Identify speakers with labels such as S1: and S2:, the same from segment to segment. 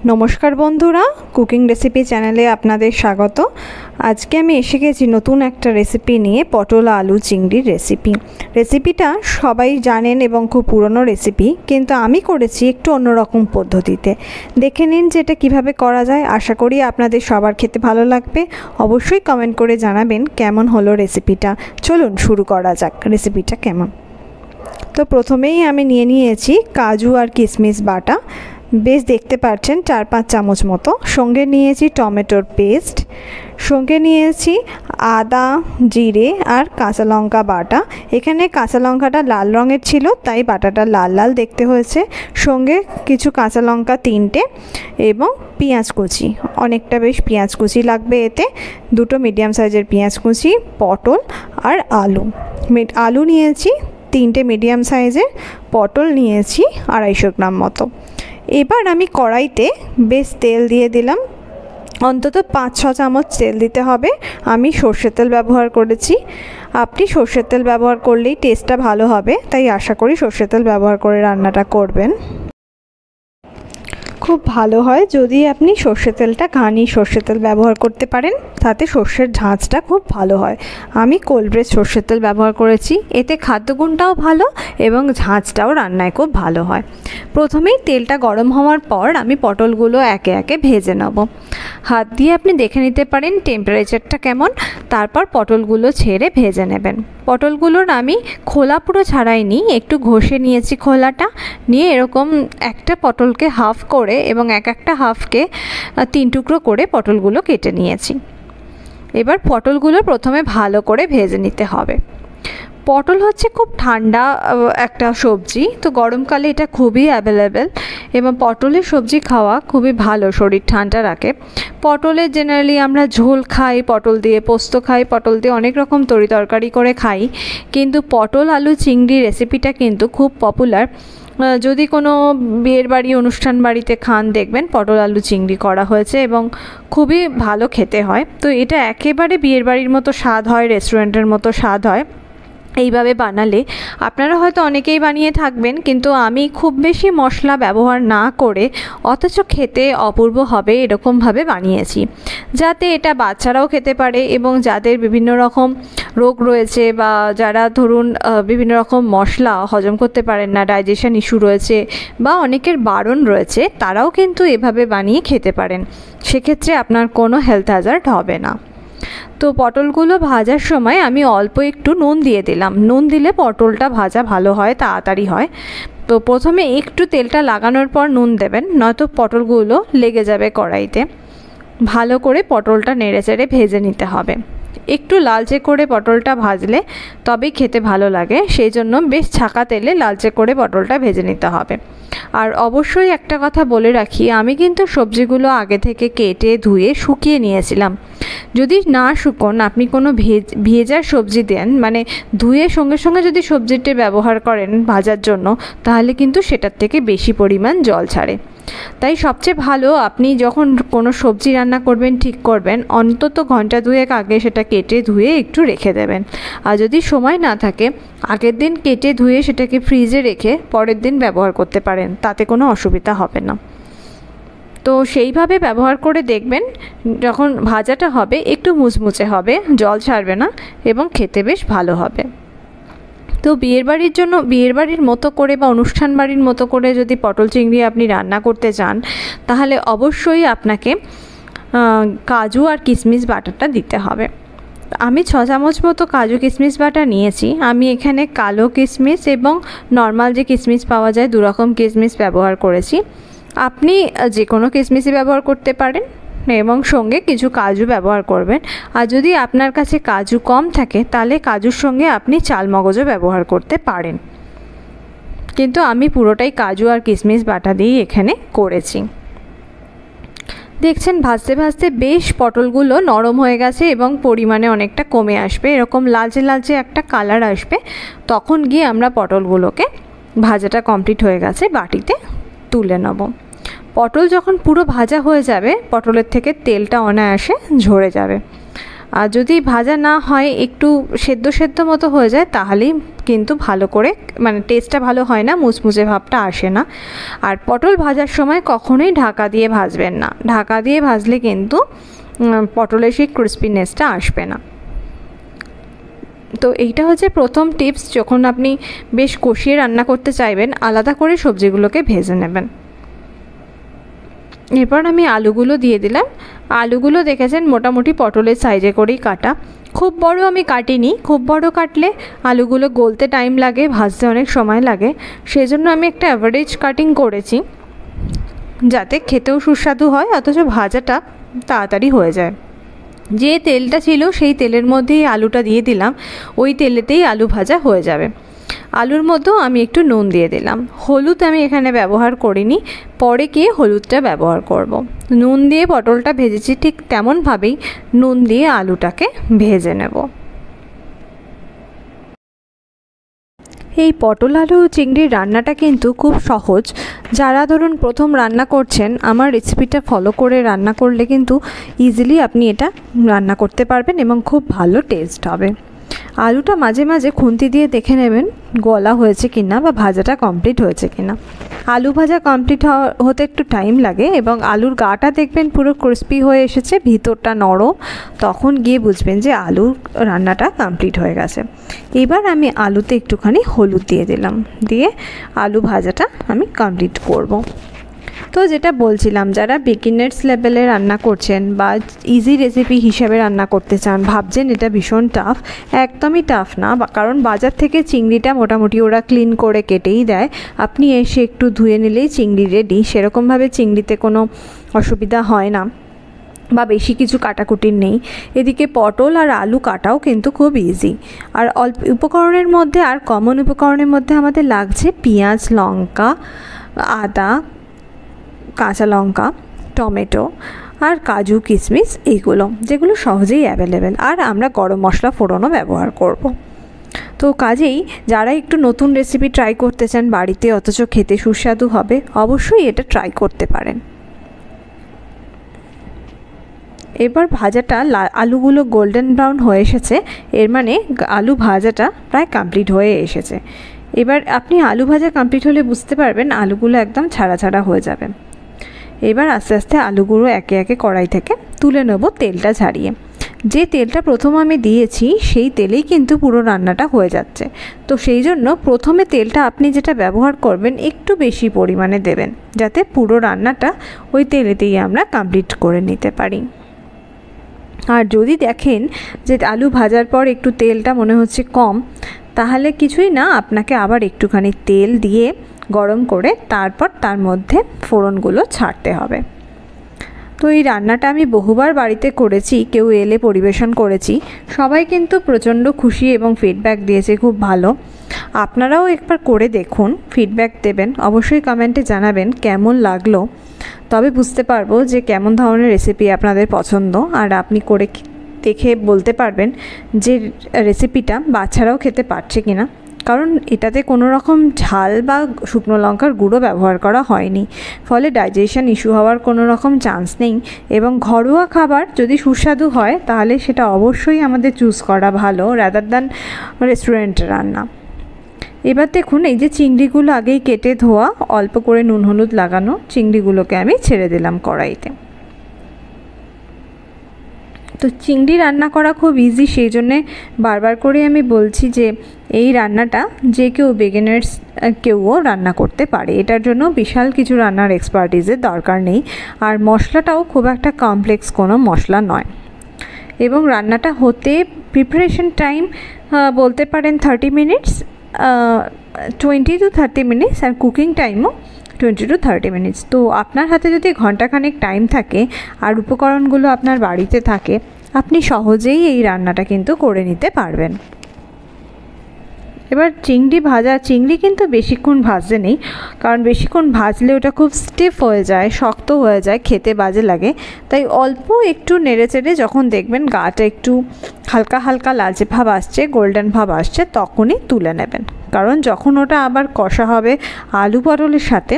S1: নমস্কার বন্ধুরা, cooking recipe চ্যানেলে আপনাদের স্বাগত। আজকে আমি এসে গেছি নতুন একটা রেসিপি নিয়ে, পটল আলু চিংড়ির রেসিপিটা সবাই জানেন এবং খুব পুরনো রেসিপি, কিন্তু আমি করেছি একটু অন্যরকম পদ্ধতিতে। দেখে নিন যে এটা কীভাবে করা যায়। আশা করি আপনাদের সবার খেতে ভালো লাগবে। অবশ্যই কমেন্ট করে জানাবেন কেমন হলো রেসিপিটা। চলুন শুরু করা যাক রেসিপিটা কেমন। তো প্রথমেই আমি নিয়ে নিয়েছি কাজু আর কিশমিশ বাটা, বেশ দেখতে পাচ্ছেন 4-5 চামচ মতো। সঙ্গে নিয়েছি টমেটোর পেস্ট, সঙ্গে নিয়েছি আদা, জিরে আর কাঁচা লঙ্কা বাটা। এখানে কাঁচা লঙ্কাটা লাল রঙের ছিল, তাই বাটাটা লাল লাল দেখতে হয়েছে। সঙ্গে কিছু কাঁচা লঙ্কা 3টে এবং পেঁয়াজ কুচি, অনেকটা বেশ পেঁয়াজ কুচি লাগবে এতে। 2টো মিডিয়াম সাইজের পেঁয়াজ কুচি, পটল আর আলু নিয়েছি 3টে মিডিয়াম সাইজের, পটল নিয়েছি 250 গ্রাম মতো। এবার আমি কড়াইতে বেশ তেল দিয়ে দিলাম, অন্তত 5-6 চামচ তেল দিতে হবে। আমি সর্ষের তেল ব্যবহার করেছি, আপনি সর্ষের তেল ব্যবহার করলেই টেস্টটা ভালো হবে, তাই আশা করি সর্ষের তেল ব্যবহার করে রান্নাটা করবেন। খুব ভালো হয় যদি আপনি সর্ষের তেলটা ঘানি সর্ষের তেল ব্যবহার করতে পারেন, তাতে সর্ষের ঝাঁঝটা খুব ভালো হয়। আমি কোল্ড প্রেস সর্ষের তেল ব্যবহার করেছি, এতে খাদ্যগুণটাও ভালো এবং ঝাঁঝটাও রান্নায় খুব ভালো হয়। প্রথমেই তেলটা গরম হওয়ার পর আমি পটলগুলো একে একে ভেজে নেব। হাত দিয়ে আপনি দেখে নিতে পারেন টেম্পারেচারটা কেমন, তারপর পটলগুলো ছেড়ে ভেজে নেবেন। পটলগুলোর আমি খোলা পুরো ছাড়াইনি, একটু ঘষে নিয়েছি খোলাটা, নিয়ে এরকম একটা পটলকে হাফ করে এবং একটা হাফকে 3 টুকরো করে পটলগুলো কেটে নিয়েছি। এবার পটলগুলো প্রথমে ভালো করে ভেজে নিতে হবে। পটল হচ্ছে খুব ঠান্ডা একটা সবজি, তো গরমকালে এটা খুবই অ্যাভেলেবেল এবং পটলের সবজি খাওয়া খুবই ভালো, শরীর ঠান্ডা রাখে। পটলের জেনারেলি আমরা ঝোল খাই, পটল দিয়ে পোস্ত খাই, পটল দিয়ে অনেক রকম তরকারি করে খাই, কিন্তু পটল আলু চিংড়ি রেসিপিটা কিন্তু খুব পপুলার। যদি কোনো বিয়ের বাড়ি অনুষ্ঠান বাড়িতে খান, দেখবেন পটল আলু চিংড়ি করা হয়েছে এবং খুবই ভালো খেতে হয়। তো এটা একেবারে বিয়ের বাড়ির মতো স্বাদ হয়, রেস্টুরেন্টের মতো স্বাদ হয় এইভাবে বানালে। আপনারা হয়তো অনেকেই বানিয়ে থাকবেন, কিন্তু আমি খুব বেশি মশলা ব্যবহার না করে অথচ খেতে অপূর্ব হবে এরকমভাবে বানিয়েছি, যাতে এটা বাচ্চারাও খেতে পারে এবং যাদের বিভিন্ন রকম রোগ রয়েছে বা যারা ধরুন বিভিন্ন রকম মশলা হজম করতে পারেন না, ডাইজেশন ইস্যু রয়েছে বা অনেকের বারণ রয়েছে, তারাও কিন্তু এভাবে বানিয়ে খেতে পারেন। সেক্ষেত্রে আপনার কোনো হেলথ হ্যাজার্ড হবে না। তো পটলগুলো ভাজার সময় আমি অল্প একটু নুন দিয়ে দিলাম। নুন দিলে পটলটা ভাজা ভালো হয়, তাড়াতাড়ি হয়। তো প্রথমে একটু তেলটা লাগানোর পর নুন দেবেন, নয়তো পটলগুলো লেগে যাবে কড়াইতে। ভালো করে পটলটা নেড়েচেড়ে ভেজে নিতে হবে। একটু লালচে করে পটলটা ভাজলে তবেই খেতে ভালো লাগে, সেই জন্য বেশ ছাকা তেলে লালচে করে পটলটা ভেজে নিতে হবে। আর অবশ্যই একটা কথা বলে রাখি, আমি কিন্তু সবজিগুলো আগে থেকে কেটে ধুয়ে শুকিয়ে নিয়েছিলাম। যদি না শুকোন, আপনি কোনো ভেজার সবজি দেন, মানে ধুয়ে সঙ্গে সঙ্গে যদি সবজিটি ব্যবহার করেন ভাজার জন্য, তাহলে কিন্তু সেটার থেকে বেশি পরিমাণ জল ছাড়ে। তাই সবচেয়ে ভালো আপনি যখন কোনো সবজি রান্না করবেন, ঠিক করবেন, অন্তত ঘন্টা 2 আগে সেটা কেটে ধুয়ে একটু রেখে দেবেন। আর যদি সময় না থাকে, আগের দিন কেটে ধুয়ে সেটাকে ফ্রিজে রেখে পরের দিন ব্যবহার করতে পারেন, তাতে কোনো অসুবিধা হবে না। তো সেইভাবে ব্যবহার করে দেখবেন, যখন ভাজাটা হবে একটু মুচমুচে হবে, জল ছাড়বে না এবং খেতে বেশ ভালো হবে। তো বিয়েবাড়ির জন্য, বিয়েবাড়ির মতো করে বা অনুষ্ঠান বাড়ির মতো করে যদি পটল চিংড়ি আপনি রান্না করতে চান, তাহলে অবশ্যই আপনাকে কাজু আর কিশমিশ বাটাটা দিতে হবে। আমি 6 চামচ মতো কাজু কিশমিশ বাটা নিয়েছি। আমি এখানে কালো কিশমিশ এবং নর্মাল যে কিশমিশ পাওয়া যায় 2 রকম কিশমিশ ব্যবহার করেছি। আপনি যে কোনো কিশমিশই ব্যবহার করতে পারেন এবং সঙ্গে কিছু কাজু ব্যবহার করবেন। আর যদি আপনার কাছে কাজু কম থাকে, তাহলে কাজুর সঙ্গে আপনি চালমগজও ব্যবহার করতে পারেন, কিন্তু আমি পুরোটাই কাজু আর কিশমিশ বাটা দিয়েই এখানে করেছি। দেখছেন ভাজতে ভাজতে বেশ পটলগুলো নরম হয়ে গেছে এবং পরিমাণে অনেকটা কমে আসবে, এরকম লালচে লালচে একটা কালার আসবে, তখন গিয়ে আমরা পটলগুলোকে ভাজাটা কমপ্লিট হয়ে গেছে বাটিতে তুলে নেব। পটল যখন পুরো ভাজা হয়ে যাবে, পটলের থেকে তেলটা অনায়াসে ঝরে যাবে। আর যদি ভাজা না হয়, একটু সেদ্ধ সেদ্ধ মতো হয়ে যায়, তাহলেই কিন্তু ভালো করে মানে টেস্টটা ভালো হয় না, মুচমুচে ভাবটা আসে না। আর পটল ভাজার সময় কখনোই ঢাকা দিয়ে ভাজবেন না, ঢাকা দিয়ে ভাজলে কিন্তু পটলের সেই ক্রিস্পিনেসটা আসবে না। তো এইটা হচ্ছে প্রথম টিপস, যখন আপনি বেশ কষিয়ে রান্না করতে চাইবেন, আলাদা করে সবজিগুলোকে ভেজে নেবেন। এরপর আমি আলুগুলো দিয়ে দিলাম। আলুগুলো দেখেছেন মোটামুটি পটলের সাইজে করেই কাটা, খুব বড় আমি কাটিনি, খুব বড় কাটলে আলুগুলো গলতে টাইম লাগে, ভাজতে অনেক সময় লাগে, সেজন্য আমি একটা অ্যাভারেজ কাটিং করেছি, যাতে খেতেও সুস্বাদু হয় অথচ ভাজাটা তাড়াতাড়ি হয়ে যায়। যে তেলটা ছিল সেই তেলের মধ্যেই আলুটা দিয়ে দিলাম, ওই তেলেতেই আলু ভাজা হয়ে যাবে। আলুর মধ্যেও আমি একটু নুন দিয়ে দিলাম, হলুদ আমি এখানে ব্যবহার করিনি, পরে গিয়ে হলুদটা ব্যবহার করব। নুন দিয়ে পটলটা ভেজেছি, ঠিক তেমনভাবেই নুন দিয়ে আলুটাকে ভেজে নেব। এই পটল আলু চিংড়ির রান্নাটা কিন্তু খুব সহজ। যারা ধরুন প্রথম রান্না করছেন, আমার রেসিপিটা ফলো করে রান্না করলে কিন্তু ইজিলি আপনি এটা রান্না করতে পারবেন এবং খুব ভালো টেস্ট হবে। আলুটা মাঝে মাঝে খুন্তি দিয়ে দেখে নেবেন গলা হয়েছে কিনা বা ভাজাটা কমপ্লিট হয়েছে কিনা। আলু ভাজা কমপ্লিট হতে একটু টাইম লাগে এবং আলুর গাটা দেখবেন পুরো ক্রিস্পি হয়ে এসেছে, ভিতরটা নরম, তখন গিয়ে বুঝবেন যে আলুর রান্নাটা কমপ্লিট হয়ে গেছে। এবার আমি আলুতে একটুখানি হলুদ দিয়ে দিলাম, দিয়ে আলু ভাজাটা আমি কমপ্লিট করব। তো যেটা বলছিলাম, যারা বিগিনার্স লেভেলে রান্না করছেন বা ইজি রেসিপি হিসেবে রান্না করতে চান, ভাবছেন এটা ভীষণ টাফ, একদমই টাফ না। কারণ বাজার থেকে চিংড়িটা মোটামুটি ওরা ক্লিন করে কেটেই দেয়, আপনি এসে একটু ধুয়ে নিলেই চিংড়ি রেডি। সেরকমভাবে চিংড়িতে কোনো অসুবিধা হয় না বা বেশি কিছু কাটাকুটির নেই। এদিকে পটল আর আলু কাটাও কিন্তু খুব ইজি। আর অল্প উপকরণের মধ্যে, আর কমন উপকরণের মধ্যে আমাদের লাগছে পেঁয়াজ, লঙ্কা, আদা, কাঁচা লঙ্কা, টমেটো আর কাজু কিশমিশ, এইগুলো যেগুলো সহজেই অ্যাভেলেবেল। আর আমরা গরম মশলা ফোড়নও ব্যবহার করব। তো কাজেই যারা একটু নতুন রেসিপি ট্রাই করতে চান বাড়িতে, অথচ খেতে সুস্বাদু হবে, অবশ্যই এটা ট্রাই করতে পারেন। এবার ভাজাটা আলুগুলো গোল্ডেন ব্রাউন হয়ে এসেছে, এর মানে আলু ভাজাটা প্রায় কমপ্লিট হয়ে এসেছে। এবার আপনি আলু ভাজা কমপ্লিট হলে বুঝতে পারবেন আলুগুলো একদম ছাড়া ছাড়া হয়ে যাবে। এবার আস্তে আস্তে আলুগুলো একে একে কড়াই থেকে তুলে নেব, তেলটা ঝারিয়ে। যে তেলটা প্রথম আমি দিয়েছি সেই তেলেই কিন্তু পুরো রান্নাটা হয়ে যাচ্ছে। তো সেই জন্য প্রথমে তেলটা আপনি যেটা ব্যবহার করবেন একটু বেশি পরিমাণে দেবেন, যাতে পুরো রান্নাটা ওই তেলেতেই আমরা কমপ্লিট করে নিতে পারি। আর যদি দেখেন যে আলু ভাজার পর একটু তেলটা মনে হচ্ছে কম, তাহলে কিছুই না, আপনাকে আবার একটুখানি তেল দিয়ে গরম করে তারপর তার মধ্যে ফোড়নগুলো ছাড়তে হবে। তো এই রান্নাটা আমি বহুবার বাড়িতে করেছি, কেউ এলে পরিবেশন করেছি, সবাই কিন্তু প্রচণ্ড খুশি এবং ফিডব্যাক দিয়েছে খুব ভালো। আপনারাও একবার করে দেখুন, ফিডব্যাক দেবেন, অবশ্যই কমেন্টে জানাবেন কেমন লাগলো, তবে বুঝতে পারবো যে কেমন ধরনের রেসিপি আপনাদের পছন্দ। আর আপনি করে দেখে বলতে পারবেন যে রেসিপিটা বাচ্চারাও খেতে পারছে কিনা, কারণ এটাতে কোনো রকম ঝাল বা শুকনো লঙ্কার গুঁড়ো ব্যবহার করা হয়নি, ফলে ডাইজেশন ইস্যু হওয়ার কোনো রকম চান্স নেই। এবং ঘরোয়া খাবার যদি সুস্বাদু হয় তাহলে সেটা অবশ্যই আমাদের চুজ করা ভালো, রাদার দ্যান রেস্টুরেন্টের রান্না। এবার দেখুন, এই যে চিংড়িগুলো আগেই কেটে ধোয়া, অল্প করে নুন হলুদ লাগানো চিংড়িগুলোকে আমি ছেড়ে দিলাম কড়াইতে। তো চিংড়ি রান্না করা খুব ইজি, সেই জন্যে বারবার করে আমি বলছি যে এই রান্নাটা যে কেউ বিগিনার্স কেউও রান্না করতে পারে, এটার জন্য বিশাল কিছু রান্নার এক্সপার্টিসের দরকার নেই। আর মশলাটাও খুব একটা কমপ্লেক্স কোনো মশলা নয়। এবং রান্নাটা হতে প্রিপারেশন টাইম বলতে পারেন 30 মিনিটস, 20 to 30 মিনিটস, আর কুকিং টাইমও 20 to 30 মিনিটস। তো আপনার হাতে যদি ঘন্টাখানেক টাইম থাকে আর উপকরণগুলো আপনার বাড়িতে থাকে, আপনি সহজেই এই রান্নাটা কিন্তু করে নিতে পারবেন। এবার চিংড়ি কিন্তু বেশিক্ষণ ভাজতে নেই, কারণ বেশিক্ষণ ভাজলে ওটা খুব স্টিফ হয়ে যায়, শক্ত হয়ে যায়, খেতে বাজে লাগে। তাই অল্প একটু নেড়ে চেড়ে যখন দেখবেন গাটা একটু হালকা হালকা লালচে ভাব আসছে, গোল্ডেন ভাব আসছে, তখনই তুলে নেবেন। কারণ যখন ওটা আবার কষা হবে আলু পটলের সাথে,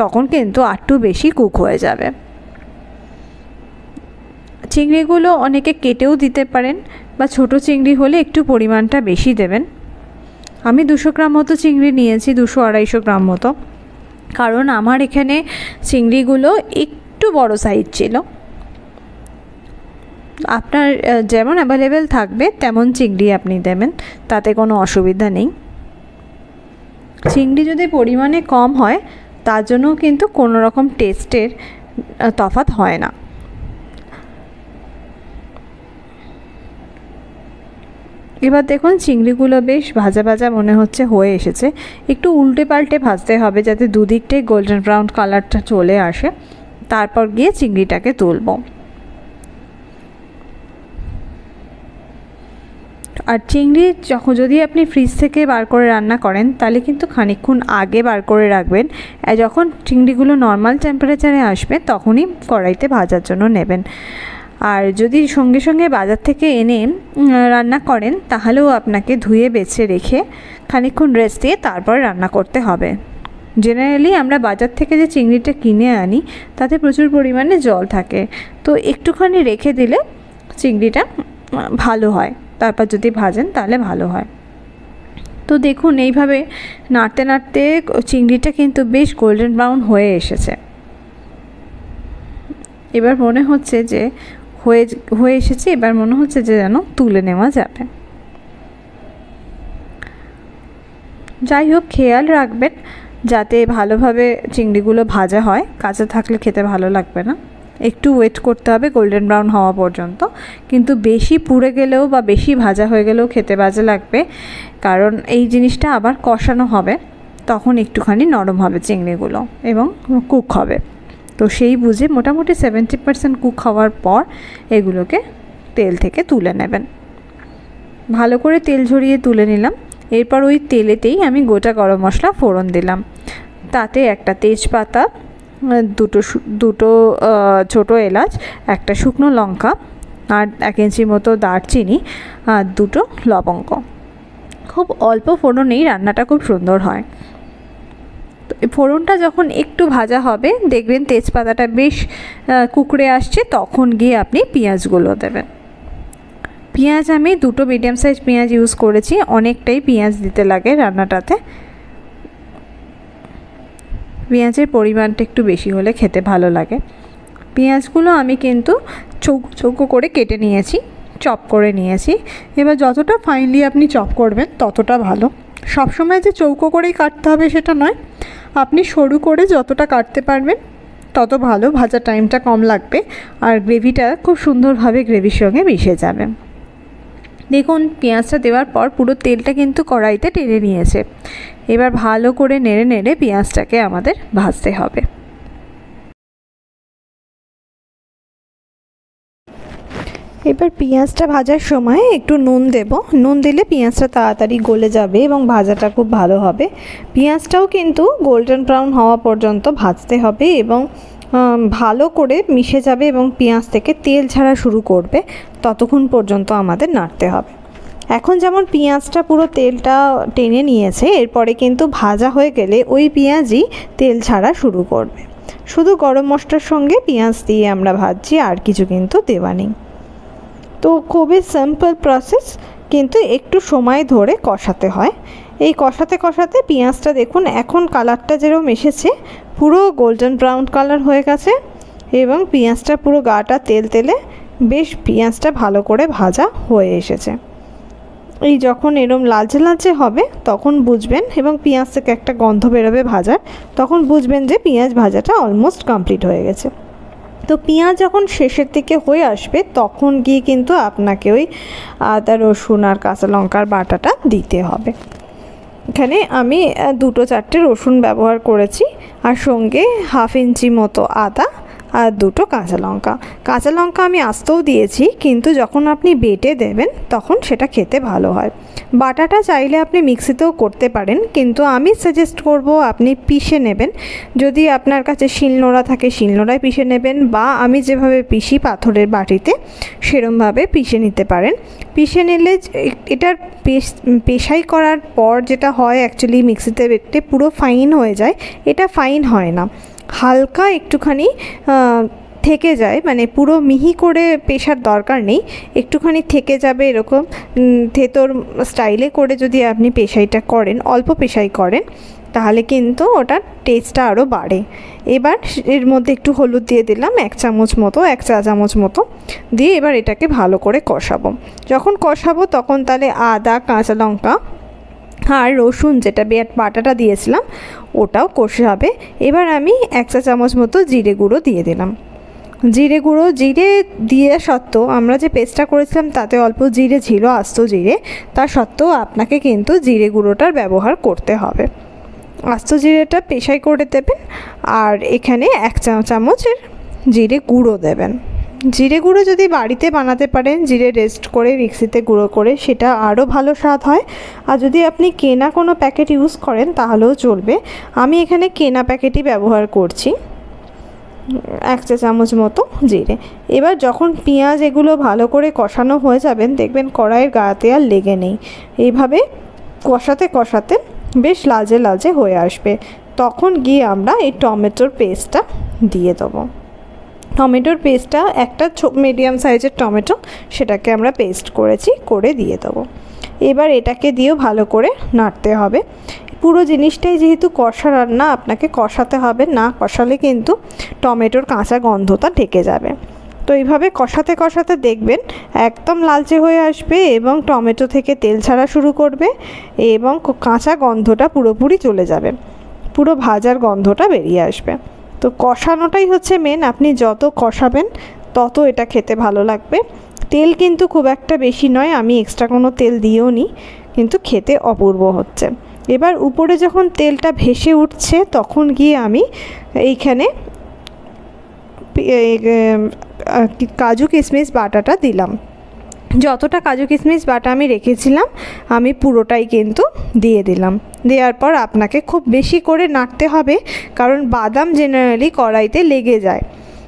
S1: তখন কিন্তু একটু বেশি কুক হয়ে যাবে। চিংড়িগুলো অনেকে কেটেও দিতে পারেন, বা ছোট চিংড়ি হলে একটু পরিমাণটা বেশি দেবেন। আমি 200 গ্রাম মতো চিংড়ি নিয়েছি, 200-250 গ্রাম মতো, কারণ আমার এখানে চিংড়িগুলো একটু বড় সাইজ ছিল। আপনার যেমন অ্যাভেলেবেল থাকবে তেমন চিংড়ি আপনি দেবেন, তাতে কোনো অসুবিধা নেই। চিংড়ি যদি পরিমাণে কম হয় তার জন্য কিন্তু কোনো রকম টেস্টের তফাৎ হয় না। এবার দেখুন চিংড়িগুলো বেশ ভাজা ভাজা মনে হচ্ছে হয়ে এসেছে। একটু উল্টে পাল্টে ভাজতে হবে যাতে দুদিকটাই গোল্ডেন ব্রাউন কালারটা চলে আসে, তারপর গিয়ে চিংড়িটাকে তুলব। আর চিংড়ি যদি আপনি ফ্রিজ থেকে বার করে রান্না করেন তাহলে কিন্তু খানিকক্ষণ আগে বার করে রাখবেন। যখন চিংড়িগুলো নর্মাল টেম্পারেচারে আসবে তখনই কড়াইতে ভাজার জন্য নেবেন। আর যদি সঙ্গে সঙ্গে বাজার থেকে এনে রান্না করেন তাহলেও আপনাকে ধুয়ে বেছে রেখে খানিকক্ষণ রেস্ট দিয়ে তারপর রান্না করতে হবে। জেনারেলি আমরা বাজার থেকে যে চিংড়িটা কিনে আনি তাতে প্রচুর পরিমাণে জল থাকে, তো একটুখানি রেখে দিলে চিংড়িটা ভালো হয়, তারপর যদি ভাজেন তাহলে ভালো হয়। তো দেখুন এইভাবে নাড়তে নাড়তে চিংড়িটা কিন্তু বেশ গোল্ডেন ব্রাউন হয়ে এসেছে। এবার মনে হচ্ছে যে হয়ে এসেছে, এবার মনে হচ্ছে যে যেন তুলে নেওয়া যাবে। যাই হোক, খেয়াল রাখবেন যাতে ভালোভাবে চিংড়িগুলো ভাজা হয়, কাঁচা থাকলে খেতে ভালো লাগবে না। একটু ওয়েট করতে হবে গোল্ডেন ব্রাউন হওয়া পর্যন্ত, কিন্তু বেশি পুড়ে গেলেও বা বেশি ভাজা হয়ে গেলেও খেতে বাজে লাগবে, কারণ এই জিনিসটা আবার কষানো হবে, তখন একটুখানি নরম হবে চিংড়িগুলো এবং কুক হবে। তো সেই বুঝে মোটামুটি 70% কুক হওয়ার পর এগুলোকে তেল থেকে তুলে নেবেন। ভালো করে তেল ঝরিয়ে তুলে নিলাম। এরপর ওই তেলেতেই আমি গোটা গরম মশলা ফোড়ন দিলাম, তাতে একটা তেজপাতা, দুটো ছোটো এলাচ, একটা শুকনো লঙ্কা, আর 1 ইঞ্চি মতো দারচিনি, আর 2টো লবঙ্গ। খুব অল্প ফোড়নেই রান্নাটা খুব সুন্দর হয়। তো ফোড়নটা যখন একটু ভাজা হবে দেখবেন তেজপাতাটা বেশ কুকড়ে আসছে, তখন গিয়ে আপনি পেঁয়াজগুলো দেবেন। পেঁয়াজ আমি 2টো মিডিয়াম সাইজ পেঁয়াজ ইউজ করেছি, অনেকটাই পেঁয়াজ দিতে লাগে রান্নাটাতে। পেঁয়াজের পরিমাণটা একটু বেশি হলে খেতে ভালো লাগে। পেঁয়াজগুলো আমি কিন্তু চৌকো চৌকো করে কেটে নিয়েছি, চপ করে নিয়েছি। এবার যতটা ফাইনলি আপনি চপ করবেন ততটা ভালো। সবসময় যে চৌকো করেই কাটতে হবে সেটা নয়, আপনি সরু করে যতটা কাটতে পারবেন তত ভালো, ভাজার টাইমটা কম লাগবে আর গ্রেভিটা খুব সুন্দরভাবে গ্রেভির সঙ্গে মিশে যাবে। দেখুন পেঁয়াজটা দেওয়ার পর পুরো তেলটা কিন্তু কড়াইতে টেনে নিয়েছে। এবার ভালো করে নেড়ে নেড়ে পেঁয়াজটাকে আমাদের ভাজতে হবে। এবার পেঁয়াজটা ভাজার সময় একটু নুন দেব, নুন দিলে পেঁয়াজটা তাড়াতাড়ি গলে যাবে এবং ভাজাটা খুব ভালো হবে। পেঁয়াজটাও কিন্তু গোল্ডেন ব্রাউন হওয়া পর্যন্ত ভাজতে হবে এবং ভালো করে মিশে যাবে এবং পেঁয়াজ থেকে তেল ছাড়া শুরু করবে, ততক্ষণ পর্যন্ত আমাদের নাড়তে হবে। এখন যেমন পেঁয়াজটা পুরো তেলটা টেনে নিয়েছে, এরপরে কিন্তু ভাজা হয়ে গেলে ওই পেঁয়াজই তেল ছাড়া শুরু করবে। শুধু গরম মশলার সঙ্গে পেঁয়াজ দিয়ে আমরা ভাজছি, আর কিছু কিন্তু দেওয়া নেই। তো খুবই সিম্পল প্রসেস, কিন্তু একটু সময় ধরে কষাতে হয়। এই কষাতে কষাতে পেঁয়াজটা দেখুন এখন কালারটা যেরকম এসেছে পুরো গোল্ডেন ব্রাউন কালার হয়ে গেছে এবং পেঁয়াজটা পুরো গাটা তেল তেলে বেশ পেঁয়াজটা ভালো করে ভাজা হয়ে এসেছে। এই যখন এরকম লালচে লালচে হবে তখন বুঝবেন, এবং পেঁয়াজ থেকে একটা গন্ধ বেরোবে ভাজার, তখন বুঝবেন যে পেঁয়াজ ভাজাটা অলমোস্ট কমপ্লিট হয়ে গেছে। তো পেঁয়াজ যখন শেষের দিকে হয়ে আসবে তখন গিয়ে কিন্তু আপনাকে ওই আদা রসুন আর কাঁচা লঙ্কার বাটাটা দিতে হবে। এখানে আমি 2-4টে রসুন ব্যবহার করেছি, আর সঙ্গে 1/2 ইঞ্চি মতো আদা আর 2টো কাঁচা লঙ্কা। কাঁচা লঙ্কা আমি আস্তেও দিয়েছি, কিন্তু যখন আপনি বেটে দেবেন তখন সেটা খেতে ভালো হয়। বাটাটা চাইলে আপনি মিক্সিতেও করতে পারেন, কিন্তু আমি সাজেস্ট করব আপনি পিষে নেবেন। যদি আপনার কাছে শিলনোড়া থাকে শিলনোড়ায় পিষে নেবেন, বা আমি যেভাবে পিষি পাথরের বাটিতে সেরমভাবে পিষে নিতে পারেন। পিষে নিলে এটার পেশাই করার পর যেটা হয় অ্যাকচুয়ালি মিক্সিতে বেটে পুরো ফাইন হয়ে যায়, এটা ফাইন হয় না, হালকা একটুখানি থেকে যায়, মানে পুরো মিহি করে পেশার দরকার নেই, একটুখানি থেকে যাবে এরকম থেতর স্টাইলে করে যদি আপনি পেশাইটা করেন, অল্প পেশাই করেন, তাহলে কিন্তু ওটার টেস্টটা আরও বাড়ে। এবার এর মধ্যে একটু হলুদ দিয়ে দিলাম, 1 চামচ মতো, 1 চা চামচ মতো দিয়ে এবার এটাকে ভালো করে কষাবো। যখন কষাবো তখন তাহলে আদা, কাঁচা লঙ্কা আর রসুন যেটা বাটাটা দিয়েছিলাম ওটাও কষাবে। এবার আমি 1 চা চামচ মতো জিরে গুঁড়ো দিয়ে দিলাম। জিরে গুঁড়ো, জিরে দিয়ে সত্ত্বেও আমরা যে পেস্টটা করেছিলাম তাতে অল্প জিরে ছিল, আস্ত জিরে, তা সত্ত্বেও আপনাকে কিন্তু জিরে গুঁড়োটার ব্যবহার করতে হবে। আস্ত জিরেটা পেশাই করে দেবেন আর এখানে 1 চা চামচের জিরে গুঁড়ো দেবেন। জিরে গুঁড়ো যদি বাড়িতে বানাতে পারেন, জিরে রেস্ট করে মিক্সিতে গুঁড়ো করে, সেটা আরও ভালো স্বাদ হয়। আর যদি আপনি কেনা কোনো প্যাকেট ইউজ করেন তাহলেও চলবে। আমি এখানে কেনা প্যাকেটই ব্যবহার করছি, 1 চা চামচ মতো জিরে। এবার যখন পেঁয়াজ এগুলো ভালো করে কষানো হয়ে যাবেন, দেখবেন কড়াইয়ের গাতে আর লেগে নেই। এইভাবে কষাতে কষাতে বেশ লালচে লালচে হয়ে আসবে, তখন গিয়ে আমরা এই টমেটোর পেস্টটা দিয়ে দেবো। টমেটোর পেস্টটা একটা মিডিয়াম সাইজের টমেটো, সেটাকে আমরা পেস্ট করেছি, করে দিয়ে দেবো। এবার এটাকে দিয়েও ভালো করে নাড়তে হবে। পুরো জিনিসটাই যেহেতু কষা রান্না, আপনাকে কষাতে হবে, না কষালে কিন্তু টমেটোর কাঁচা গন্ধটা ঢেকে যাবে। তো এইভাবে কষাতে কষাতে দেখবেন একদম লালচে হয়ে আসবে এবং টমেটো থেকে তেল ছাড়া শুরু করবে এবং কাঁচা গন্ধটা পুরোপুরি চলে যাবে, পুরো ভাজার গন্ধটা বেরিয়ে আসবে। তো কষানোটাই হচ্ছে মেন, আপনি যত কষাবেন তত এটা খেতে ভালো লাগবে। তেল কিন্তু খুব একটা বেশি নয়, আমি এক্সট্রা কোনো তেল দিয়েও নিই, কিন্তু খেতে অপূর্ব হচ্ছে। এবার উপরে যখন তেলটা ভেসে উঠছে তখন গিয়ে আমি এইখানে কাজু কিশমিশ বাটাটা দিলাম। যতটা কাজু কিশমিশ বাটা আমি রেখেছিলাম আমি পুরোটাই কিন্তু দিয়ে দিলাম। দেওয়ার পর আপনাকে খুব বেশি করে নাড়তে হবে, কারণ বাদাম জেনারেলি কড়াইতে লেগে যায়।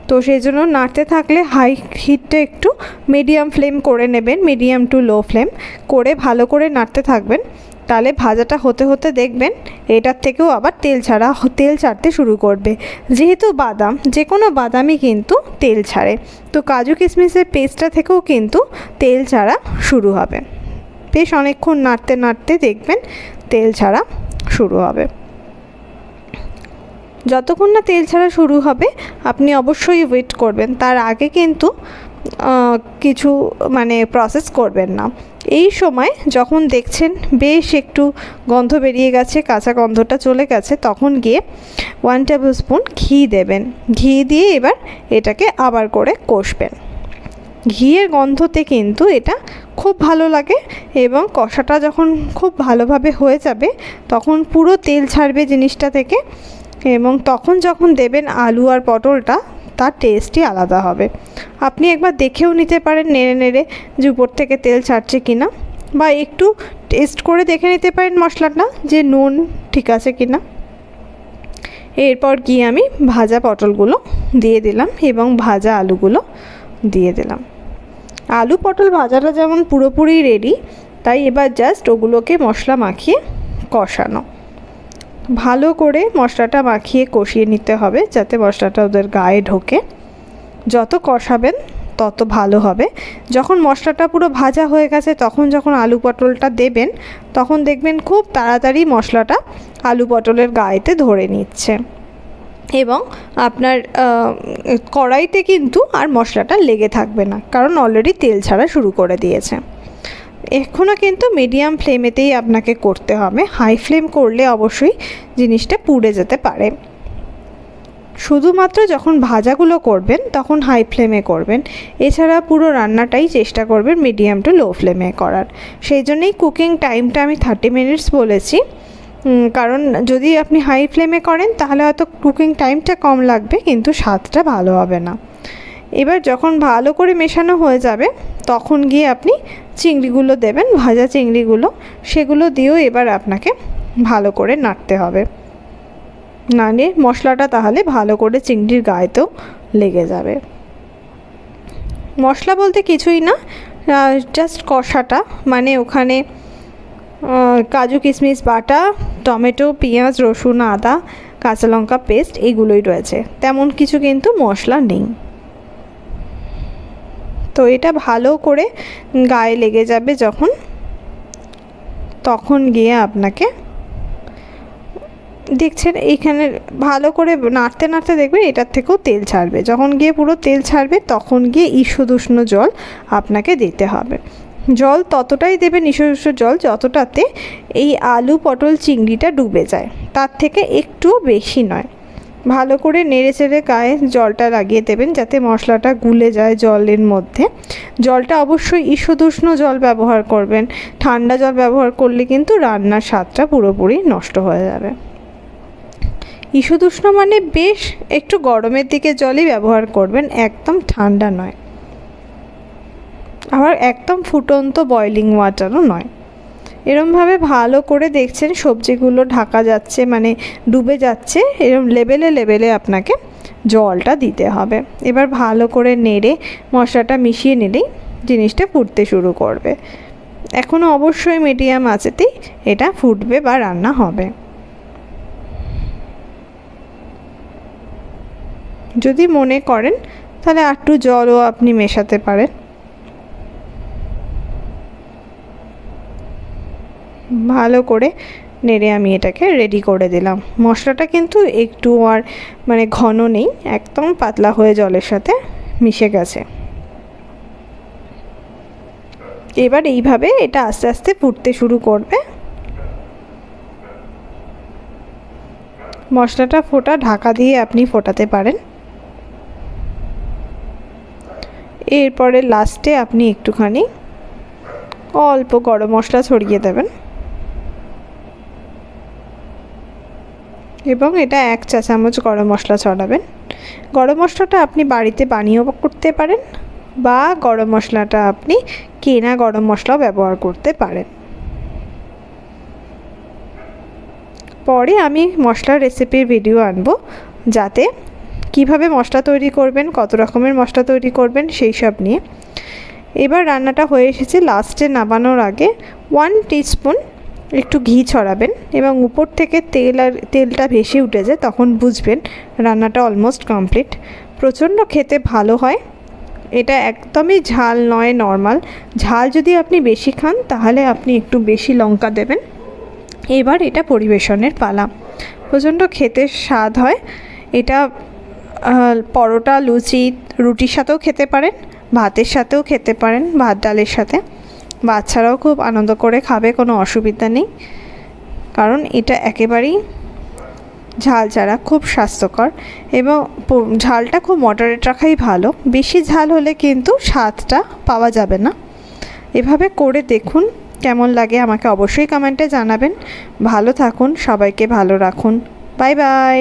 S1: তো সেই জন্য নাড়তে থাকলে হাই হিটটা একটু মিডিয়াম ফ্লেম করে নেবেন, মিডিয়াম টু লো ফ্লেম করে ভালো করে নাড়তে থাকবেন। তাহলে ভাজাটা হতে হতে দেখবেন এটার থেকেও আবার তেল ছাড়তে শুরু করবে। যেহেতু বাদাম, যে কোনো বাদামই কিন্তু তেল ছাড়ে, তো কাজু কিশমিশের পেস্টটা থেকেও কিন্তু তেল ছাড়া শুরু হবে। বেশ অনেকক্ষণ নাড়তে নাড়তে দেখবেন তেল ছাড়া শুরু হবে। যতক্ষণ না তেল ছাড়া শুরু হবে আপনি অবশ্যই ওয়েট করবেন, তার আগে কিন্তু কিছু প্রসেস করবেন না। এই সময় যখন দেখছেন বেশ একটু গন্ধ বেরিয়ে গেছে, কাঁচা গন্ধটা চলে গেছে, তখন গিয়ে 1 টেবিল স্পুন ঘি দেবেন। ঘি দিয়ে এবার এটাকে আবার করে কষবেন। ঘিয়ের গন্ধতে কিন্তু এটা খুব ভালো লাগে এবং কষাটা যখন খুব ভালোভাবে হয়ে যাবে তখন পুরো তেল ছাড়বে জিনিসটা থেকে, এবং তখন যখন দেবেন আলু আর পটলটা, তার টেস্টই আলাদা হবে। আপনি একবার দেখেও নিতে পারেন নেড়ে নেড়ে যে উপর থেকে তেল ছাড়ছে কিনা, বা একটু টেস্ট করে দেখে নিতে পারেন মশলাটা যে নুন ঠিক আছে কিনা। এরপর গিয়ে আমি ভাজা পটলগুলো দিয়ে দিলাম এবং ভাজা আলুগুলো দিয়ে দিলাম। আলু পটল ভাজাটা যেমন পুরোপুরি রেডি, তাই এবার জাস্ট ওগুলোকে মশলা মাখিয়ে কষানো। ভালো করে মশলাটা মাখিয়ে কষিয়ে নিতে হবে যাতে মশলাটা ওদের গায়ে ঢোকে। যত কষাবেন তত ভালো হবে। যখন মশলাটা পুরো ভাজা হয়ে গেছে তখন যখন আলু পটলটা দেবেন তখন দেখবেন খুব তাড়াতাড়ি মশলাটা আলু পটলের গায়েতে ধরে নিচ্ছে এবং আপনার কড়াইতে কিন্তু আর মশলাটা লেগে থাকবে না, কারণ অলরেডি তেল ছাড়া শুরু করে দিয়েছে। এখনও কিন্তু মিডিয়াম ফ্লেমেতেই আপনাকে করতে হবে, হাই ফ্লেম করলে অবশ্যই জিনিসটা পুড়ে যেতে পারে। শুধুমাত্র যখন ভাজাগুলো করবেন তখন হাই ফ্লেমে করবেন, এছাড়া পুরো রান্নাটাই চেষ্টা করবেন মিডিয়াম টু লো ফ্লেমে করার। সেই জন্যই কুকিং টাইমটা আমি 30 মিনিটস বলেছি, কারণ যদি আপনি হাই ফ্লেমে করেন তাহলে হয়তো কুকিং টাইমটা কম লাগবে কিন্তু স্বাদটা ভালো হবে না। এবার যখন ভালো করে মেশানো হয়ে যাবে তখন গিয়ে আপনি চিংড়িগুলো দেবেন, ভাজা চিংড়িগুলো, সেগুলো দিয়েও এবার আপনাকে ভালো করে নাড়তে হবে। নাড়িয়ে মশলাটা তাহলে ভালো করে চিংড়ির গায়েতেও লেগে যাবে। মশলা বলতে কিছুই না, জাস্ট কষাটা, ওখানে কাজু কিশমিশ বাটা, টমেটো, পেঁয়াজ, রসুন, আদা, কাঁচা লঙ্কা পেস্ট এগুলোই রয়েছে, তেমন কিছু কিন্তু মশলা নেই। তো এটা ভালো করে গায়ে লেগে যাবে যখন, তখন গিয়ে আপনাকে দেখছেন এইখানে ভালো করে নাড়তে নাড়তে দেখবেন এটার থেকেও তেল ছাড়বে। যখন গিয়ে পুরো তেল ছাড়বে তখন গিয়ে ঈষদুষ্ণ জল আপনাকে দিতে হবে। জল ততটাই দেবেন ঈষদুষ্ণ জল যতটাতে এই আলু পটল চিংড়িটা ডুবে যায়, তার থেকে একটু বেশি নয়। ভালো করে নেড়ে চেড়ে গায়ে জলটা লাগিয়ে দেবেন যাতে মশলাটা গুলে যায় জলের মধ্যে। জলটা অবশ্যই ঈষদুষ্ণ জল ব্যবহার করবেন, ঠান্ডা জল ব্যবহার করলে কিন্তু রান্নার স্বাদটা পুরোপুরি নষ্ট হয়ে যাবে। ঈষদুষ্ণ মানে বেশ একটু গরমের দিকে জলই ব্যবহার করবেন, একদম ঠান্ডা নয়, আবার একদম ফুটন্ত বয়লিং ওয়াটারও নয়। এরমভাবে ভালো করে দেখছেন সবজিগুলো ঢাকা যাচ্ছে, মানে ডুবে যাচ্ছে, এরম লেভেলে লেভেলে আপনাকে জলটা দিতে হবে। এবার ভালো করে নেড়ে মশলাটা মিশিয়ে নিলেই জিনিসটা ফুটতে শুরু করবে। এখনও অবশ্যই মিডিয়াম আঁচেতেই এটা ফুটবে বা রান্না হবে। যদি মনে করেন তাহলে একটু জলও আপনি মেশাতে পারেন। ভালো করে নেড়ে আমি এটাকে রেডি করে দিলাম। মশলাটা কিন্তু একটু আর মানে ঘন নেই, একদম পাতলা হয়ে জলের সাথে মিশে গেছে। এবার এইভাবে এটা আস্তে আস্তে ফুটতে শুরু করবে। মশলাটা ফোটা ঢাকা দিয়ে আপনি ফোটাতে পারেন। এরপরে লাস্টে আপনি একটুখানি অল্প গরম মশলা ছড়িয়ে দেবেন এবং এটা 1 চা চামচ গরম মশলা ছড়াবেন। গরম মশলাটা আপনি বাড়িতে বানিয়েও করতে পারেন বা গরম মশলাটা আপনি কেনা গরম মশলাও ব্যবহার করতে পারেন। পরে আমি মশলার রেসিপির ভিডিও আনবো, যাতে কিভাবে মশলা তৈরি করবেন, কত রকমের মশলা তৈরি করবেন সেই সব নিয়ে। এবার রান্নাটা হয়ে এসেছে। লাস্টে নামানোর আগে 1 টিস্পুন একটু ঘি ছড়াবেন এবং উপর থেকে তেলটা ভেসে উঠে যায়, তখন বুঝবেন রান্নাটা অলমোস্ট কমপ্লিট। প্রচণ্ড খেতে ভালো হয়। এটা একদমই ঝাল নয়, নর্মাল। ঝাল যদি আপনি বেশি খান তাহলে আপনি একটু বেশি লঙ্কা দেবেন। এবার এটা পরিবেশনের পালা। প্রচণ্ড খেতে স্বাদ হয় এটা। পরোটা, লুচি, রুটির সাথেও খেতে পারেন, ভাতের সাথেও খেতে পারেন, ভাত ডালের সাথে। বাচ্চারাও খুব আনন্দ করে খাবে, কোনো অসুবিধা নেই, কারণ এটা একেবারেই ঝাল ছাড়া, খুব স্বাস্থ্যকর। এবং ঝালটা খুব মডারেট রাখাই ভালো, বেশি ঝাল হলে কিন্তু স্বাদটা পাওয়া যাবে না। এভাবে করে দেখুন, কেমন লাগে আমাকে অবশ্যই কমেন্টে জানাবেন। ভালো থাকুন, সবাইকে ভালো রাখুন। Bye bye.